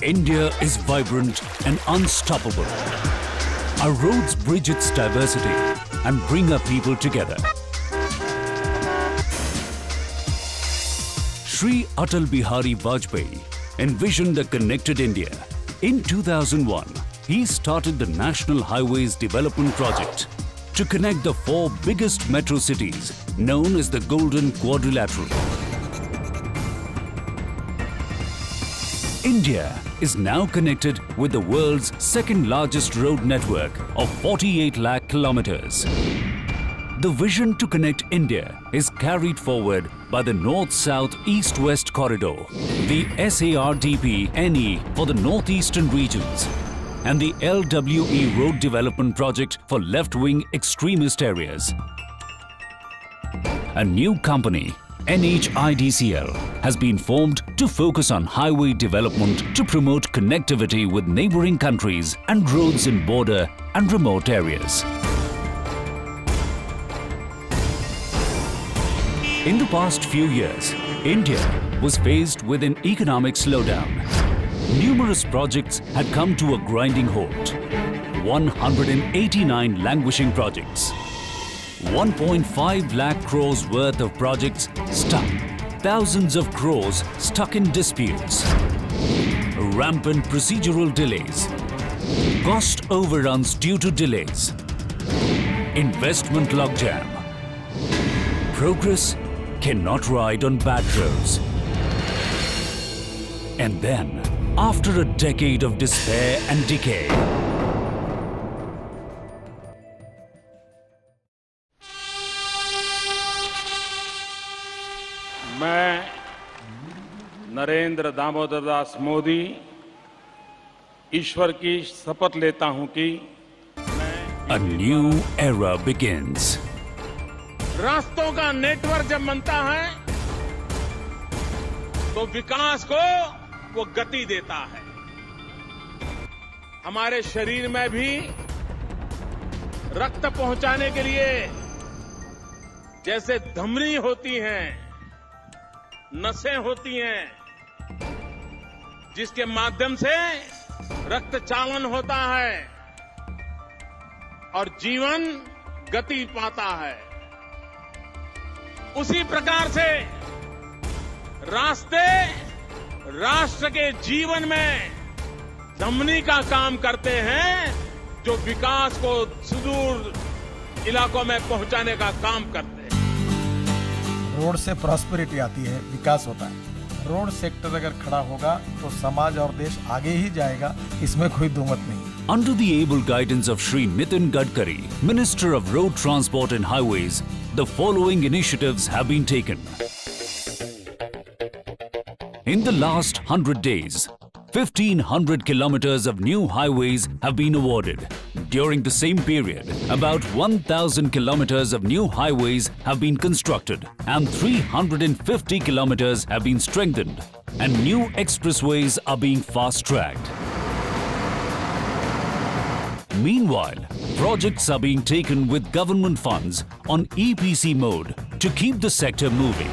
India is vibrant and unstoppable. Our roads bridge its diversity and bring our people together. Shri Atal Bihari Vajpayee envisioned a connected India. In 2001, he started the National Highways Development Project to connect the 4 biggest metro cities known as the Golden Quadrilateral. India is now connected with the world's second largest road network of 48 lakh kilometers. The vision to connect India is carried forward by the North-South East-West Corridor, the SARDP-NE for the northeastern regions, and the LWE Road Development Project for left-wing extremist areas. A new company, NHIDCL, has been formed to focus on highway development to promote connectivity with neighboring countries and roads in border and remote areas. In the past few years, India was faced with an economic slowdown. Numerous projects had come to a grinding halt. 189 languishing projects. 1.5 lakh crores worth of projects stuck. Thousands of crores stuck in disputes. Rampant procedural delays. Cost overruns due to delays. Investment logjam. Progress cannot ride on bad roads. And then, after a decade of despair and decay, मैं नरेंद्र दामोदर दास मोदी ईश्वर की शपथ लेता हूं कि a new era begins. रास्तों का network जब बनता है तो विकास को वो गति देता है। हमारे शरीर में भी रक्त पहुंचाने के लिए जैसे धमनी होती हैं, नसें होती हैं, जिसके माध्यम से रक्त चालन होता है और जीवन गति पाता है। उसी प्रकार से रास्ते राष्ट्र के जीवन में धमनी का काम करते हैं, जो विकास को सुदूर इलाकों में पहुंचाने का काम करते हैं। रोड से प्रॉस्पेरिटी आती है, विकास होता है। रोड सेक्टर अगर खड़ा होगा तो समाज और देश आगे ही जाएगा, इसमें कोई दुमत नहीं। Under the able guidance of Shri Nitin Gadkari, Minister of Road Transport and Highways, the following initiatives have been taken. In the last 100 days, 1,500 kilometers of new highways have been awarded. During the same period, about 1,000 kilometers of new highways have been constructed and 350 kilometers have been strengthened, and new expressways are being fast-tracked. Meanwhile, projects are being taken with government funds on EPC mode to keep the sector moving.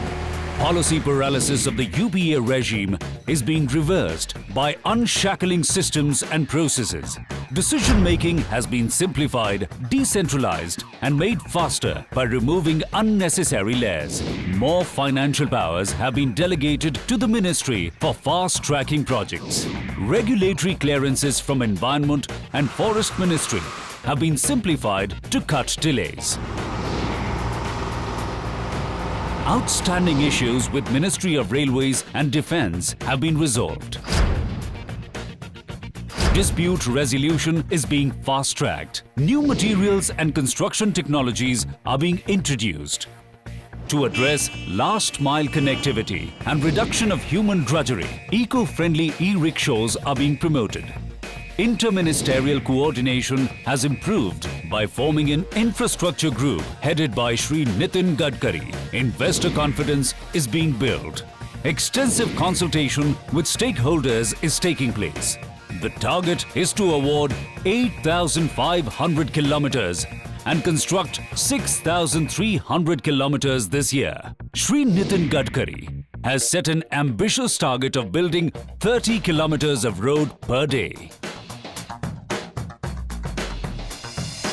Policy paralysis of the UPA regime is being reversed by unshackling systems and processes. Decision-making has been simplified, decentralized and made faster by removing unnecessary layers. More financial powers have been delegated to the ministry for fast-tracking projects. Regulatory clearances from Environment and Forest Ministry have been simplified to cut delays. Outstanding issues with Ministry of Railways and Defence have been resolved. Dispute resolution is being fast-tracked. New materials and construction technologies are being introduced. To address last-mile connectivity and reduction of human drudgery, eco-friendly e-rickshaws are being promoted. Interministerial coordination has improved by forming an infrastructure group headed by Shri Nitin Gadkari. Investor confidence is being built. Extensive consultation with stakeholders is taking place. The target is to award 8,500 kilometers and construct 6,300 kilometers this year. Shri Nitin Gadkari, has set an ambitious target of building 30 kilometers of road per day.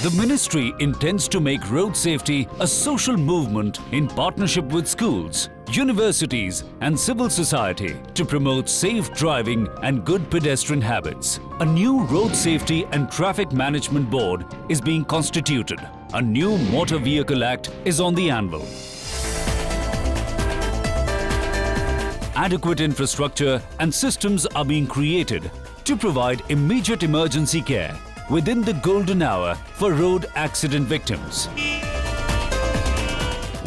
The ministry intends to make road safety a social movement in partnership with schools, universities and civil society to promote safe driving and good pedestrian habits. A new Road Safety and Traffic Management Board is being constituted. A new Motor Vehicle Act is on the anvil. Adequate infrastructure and systems are being created to provide immediate emergency care within the golden hour for road accident victims.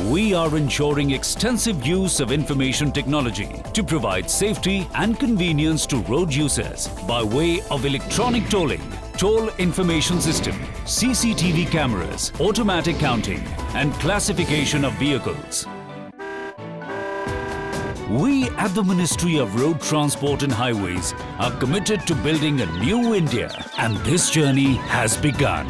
We are ensuring extensive use of information technology to provide safety and convenience to road users by way of electronic tolling, toll information system, CCTV cameras, automatic counting and classification of vehicles. We at the Ministry of Road Transport and Highways are committed to building a new India, and this journey has begun.